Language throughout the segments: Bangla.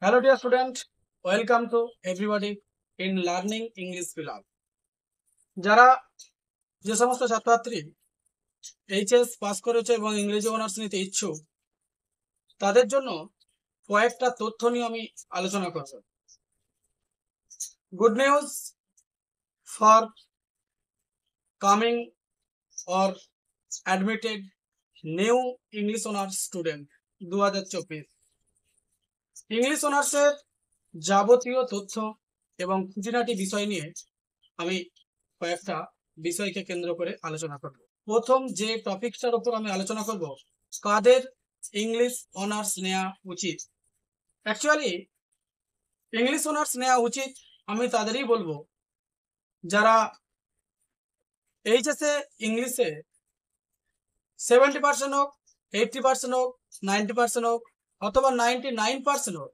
Hello, dear student. Welcome to everybody in Learning English Vlog. যারা যে সমস্ত ছাত্রছাত্রী এইচএস পাস করেছে এবং ইংরেজি অনার্স নিতে ইচ্ছুক তাদের জন্য কয়েকটা তথ্য নিয়ে আমি আলোচনা করব। Good news for coming or admitted new English honours student 2024। English অনার্সের যাবতীয় তথ্য এবং খুঁটিনাটি বিষয় নিয়ে আমি কয়েকটা বিষয়কে কেন্দ্র করে আলোচনা করব। প্রথম যে টপিকটার উপর আমি আলোচনা করব, কাদের ইংলিশ অনার্স নেওয়া উচিত। অ্যাকচুয়ালি ইংলিশ অনার্স নেওয়া উচিত আমি তাদেরই বলবো যারা এইচএসে ইংলিশে 70% হোক, 80% হোক, 90% হোক অথবা 99% হোক,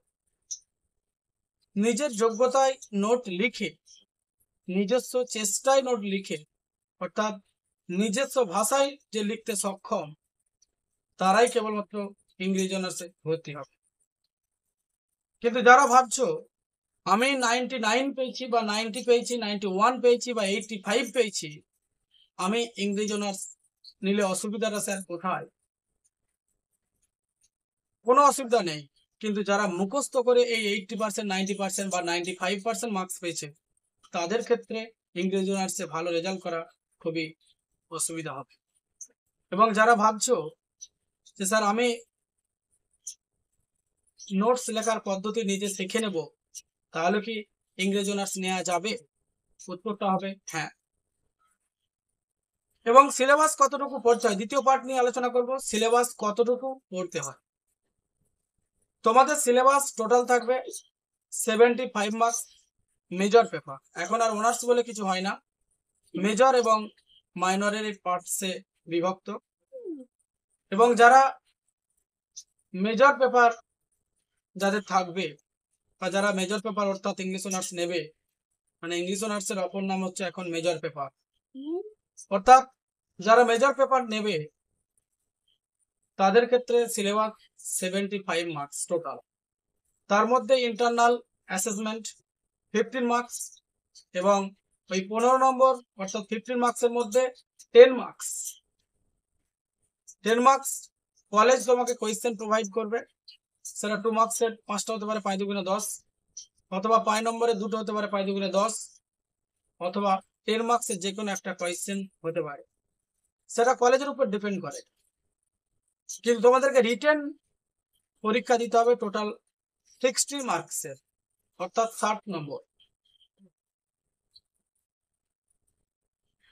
নিজের যোগ্যতায় নোট লিখে, নিজস্ব চেষ্টায় নোট লিখে, অর্থাৎ নিজস্ব ভাষায় যে লিখতে সক্ষম তারাই কেবলমাত্র ইংরেজি অনার্সে ভর্তি হবে। কিন্তু যারা ভাবছো আমি 99 পেয়েছি বা 90 পেয়েছি, 91 পেয়েছি বা 85 পেয়েছি, আমি ইংরেজি অনার্স নিলে অসুবিধাটা স্যার কোথায়? কোনো অসুবিধা নেই, কিন্তু যারা মুখস্থ করে এই 80%, 90% বা 95% মার্কস পেয়েছে তাদের ক্ষেত্রে ইংরেজি অনার্সে ভালো রেজাল্ট করা খুবই অসুবিধা হবে। এবং যারা ভাবছো যে স্যার আমি নোটস লেখার পদ্ধতি নিজে শিখে নেব, তাহলে কি ইংরেজি অনার্স নেওয়া যাবে? উত্তরটা হবে হ্যাঁ। এবং সিলেবাস কতটুকু পড়তে হয়, দ্বিতীয় পার্ট নিয়ে আলোচনা করব। সিলেবাস কতটুকু পড়তে হয়। তোমাদের সিলেবাস টোটাল থাকবে 75 মার্কস মেজর পেপার। এখন আর অনার্স বলে কিছু হয় না, মেজর এবং মাইনরের পার্টসে বিভক্ত। এবং যারা মেজর পেপার যাদের থাকবে বা যারা মেজর পেপার অর্থাৎ ইংলিশ অনার্স নেবে, মানে ইংলিশ অনার্সের অপর নাম হচ্ছে এখন মেজর পেপার, অর্থাৎ যারা মেজর পেপার নেবে তাদের ক্ষেত্রে সিলেবাস 75 মার্কস টোটাল। তার মধ্যে ইন্টারনাল অ্যাসেসমেন্ট 15 মার্কস এবং ওই 15 নম্বর অর্থাৎ 15 মার্কসের মধ্যে 10 মার্কস কলেজ তোমাকে কোয়েশ্চেন প্রোভাইড করবে। সেটা 2 মার্কসের 5টা হতে পারে, 5 দুগুণে 10, অথবা 5 নম্বরে 2টো হতে পারে, 5 দুগুণে 10, অথবা 10 মার্কসের যে কোনো একটা কোয়েশ্চেন হতে পারে। সেটা কলেজের উপর ডিপেন্ড করে। কিন্তু তোমাদেরকে রিটেন পরীক্ষা দিতে হবে টোটাল 60 মার্কসের, অর্থাৎ 60 নম্বর।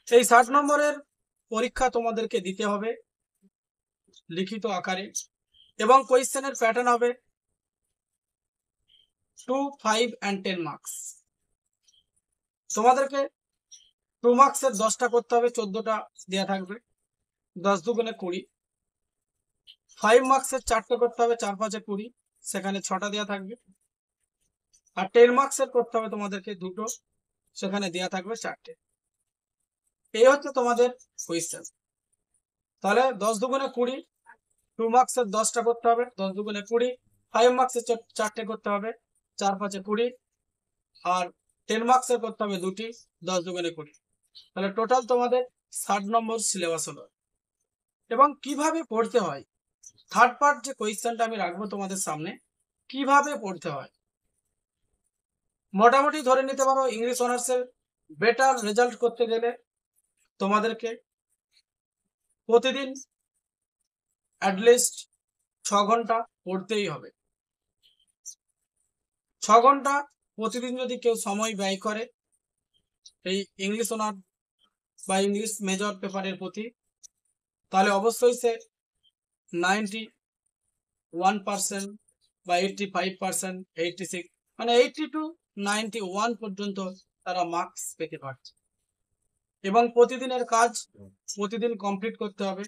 এই 60 নম্বরের পরীক্ষা তোমাদেরকে দিতে হবে লিখিত আকারে, এবং কোয়েশ্চেনের প্যাটার্ন হবে 2, 5 and 10 মার্কস। তোমাদেরকে 2 মার্কসের 10টা করতে হবে, 14টা দেওয়া থাকবে, 10 দুগুণে 20। 5 মার্কসের 4টে করতে হবে, 4 5 20, সেখানে 6টা দেওয়া থাকবে। আর 10 মার্কসের করতে হবে তোমাদেরকে 2টো, সেখানে দেওয়া থাকবে 4টে। এই হচ্ছে তোমাদের কোয়েশ্চেন। তাহলে 10 দুগুণে 20, 2 মার্কসের 10টা করতে হবে, 10 দুগুণে 20, 5 মার্কসের 4টে করতে হবে, 4 5 20, আর 10 মার্কসের করতে হবে 2টি, 10 দুগুণে 20। তাহলে টোটাল তোমাদের 60 নম্বর সিলেবাস হলো। এবং কিভাবে পড়তে হয়, থার্ড পার্ট যে কোয়েশ্চেনটা আমি রাখবো তোমাদের সামনে, কিভাবে পড়তে হয়। মোটামুটি ধরে নিতে পারো ইংলিশ অনার্সের বেটার রেজাল্ট করতে গেলে তোমাদেরকে প্রতিদিন অ্যাটলিস্ট 6 ঘন্টা পড়তেই হবে। 6 ঘন্টা প্রতিদিন যদি কেউ সময় ব্যয় করে এই ইংলিশ অনার্স বা ইংলিশ মেজর পেপারের প্রতি, তাহলে অবশ্যই সে 91% বা 85%, 86, মানে 80 to 91 পর্যন্ত তারা মার্কস পেতে পারছে। এবং প্রতিদিনের কাজ প্রতিদিন কমপ্লিট করতে হবে।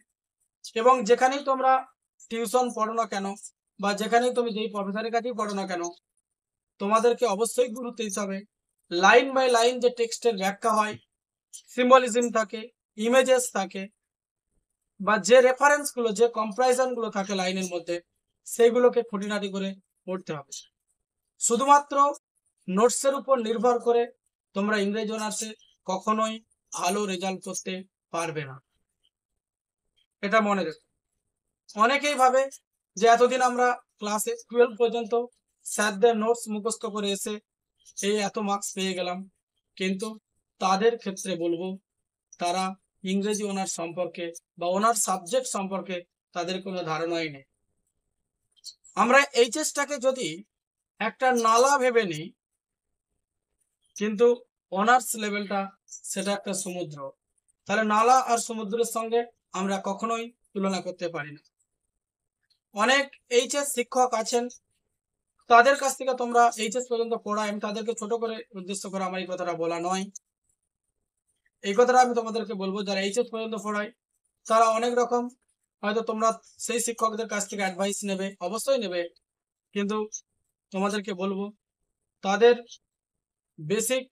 এবং যেখানেই তোমরা টিউশন পড়ো না কেন বা যেখানেই তুমি যেই প্রফেসরের কাছেই পড়ো না কেন, তোমাদেরকে অবশ্যই গুরুত্ব দিতে হবে লাইন বাই লাইন যে টেক্সটের ব্যাখ্যা হয়, সিম্বলিজম থাকে, ইমেজেস থাকে, বা যে রেফারেন্স গুলো, যে কম্পারিজন গুলো থাকে লাইনের মধ্যে, সেগুলোকে খুঁটিনাটি করে পড়তে হবে। শুধুমাত্র নোটসের উপর নির্ভর করে তোমরা ইংরেজি অনার্সে কখনোই ভালো রেজাল্ট করতে পারবে না, এটা মনে রেখো। অনেকেই ভাবে যে এতদিন আমরা ক্লাসে 12 পর্যন্ত স্যারদের নোটস মুখস্থ করে এসে এই এত মার্কস পেয়ে গেলাম, কিন্তু তাদের ক্ষেত্রে বলবো তারা ইংরেজি অনার্স সম্পর্কে বা অনার্স সাবজেক্ট সম্পর্কে তাদের কোনো ধারণাই নেই। আমরা এইচএসটাকে যদি একটা নালা ভেবে নিই, কিন্তু অনার্স লেভেলটা সেটা একটা সমুদ্র, তাহলে নালা আর সমুদ্রের সঙ্গে আমরা কখনোই তুলনা করতে পারি না। অনেক এইচএস শিক্ষক আছেন, তাদের কাছ থেকে তোমরা এইচএস পর্যন্ত পড়ায়, আমি তাদেরকে ছোট করে উদ্দেশ্য করে আমার এই কথাটা বলা নয়, এই কথাটা আমি তোমাদেরকে বলবো যারা এইচএস পর্যন্ত পড়ায় তারা অনেক রকম, হয়তো তোমরা সেই শিক্ষকদের কাছ থেকে অ্যাডভাইস নেবে, অবশ্যই নেবে, কিন্তু তোমাদেরকে বলবো তাদের বেসিক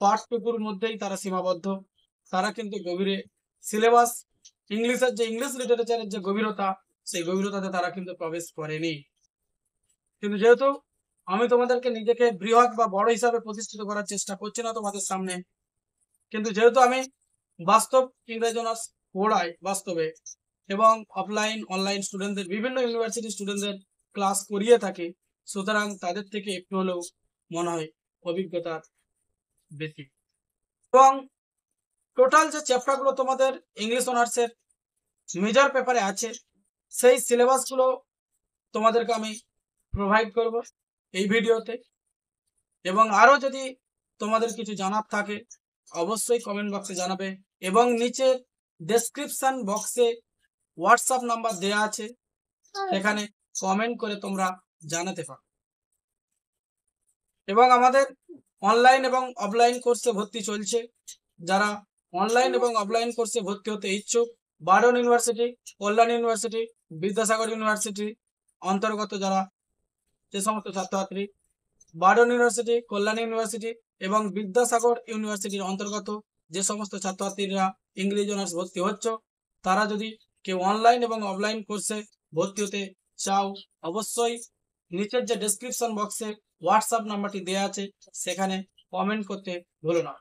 পাঠটুকুর মধ্যেই তারা সীমাবদ্ধ। তারা কিন্তু গভীরে সিলেবাস ইংলিশের যে ইংলিশ লিটারেচারের যে গভীরতা, সেই গভীরতাতে তারা কিন্তু প্রবেশ করেনি। কিন্তু যেহেতু আমি তোমাদেরকে নিজেকে বৃহৎ বা বড় হিসাবে প্রতিষ্ঠিত করার চেষ্টা করছি না তোমাদের সামনে, কিন্তু যেহেতু আমি বাস্তব ইংরেজি অনার্স পড়াই বাস্তবে এবং অফলাইন অনলাইন স্টুডেন্টদের বিভিন্ন ইউনিভার্সিটি স্টুডেন্টদের ক্লাস করিয়ে থাকি, সুতরাং তাদের থেকে একটু হলেও মনে হয় অভিজ্ঞতা বেশি। এবং টোটাল যে চ্যাপ্টারগুলো তোমাদের ইংলিশ অনার্সের মেজর পেপারে আছে সেই সিলেবাসগুলো তোমাদেরকে আমি প্রোভাইড করব এই ভিডিওতে। এবং আরও যদি তোমাদের কিছু জানার থাকে অবশ্যই কমেন্ট বক্সে জানাবে, এবং নিচে ডেসক্রিপশন বক্সে হোয়াটসঅ্যাপ নাম্বার দেয়া আছে, সেখানে কমেন্ট করে তোমরা জানাতে পারো। এবং আমাদের অনলাইন এবং অফলাইন কোর্সে ভর্তি চলছে। যারা অনলাইন এবং অফলাইন কোর্সে ভর্তি হতে ইচ্ছুক, বারডন ইউনিভার্সিটি, কল্যাণ ইউনিভার্সিটি, বিদ্যাসাগর ইউনিভার্সিটি অন্তর্গত যারা যে সমস্ত ছাত্রছাত্রী বারডন ইউনিভার্সিটি, কল্যাণ ইউনিভার্সিটি এবং বিদ্যাসাগর ইউনিভার্সিটির অন্তর্গত যে সমস্ত ছাত্রছাত্রীরা ইংরেজি অনার্স ভর্তি হচ্ছ, তারা যদি কেউ অনলাইন এবং অফলাইন কোর্সে ভর্তি হতে চাও, অবশ্যই নিচের যে ডেসক্রিপশন বক্সে হোয়াটসঅ্যাপ নাম্বারটি দেওয়া আছে সেখানে কমেন্ট করতে ভুলো না।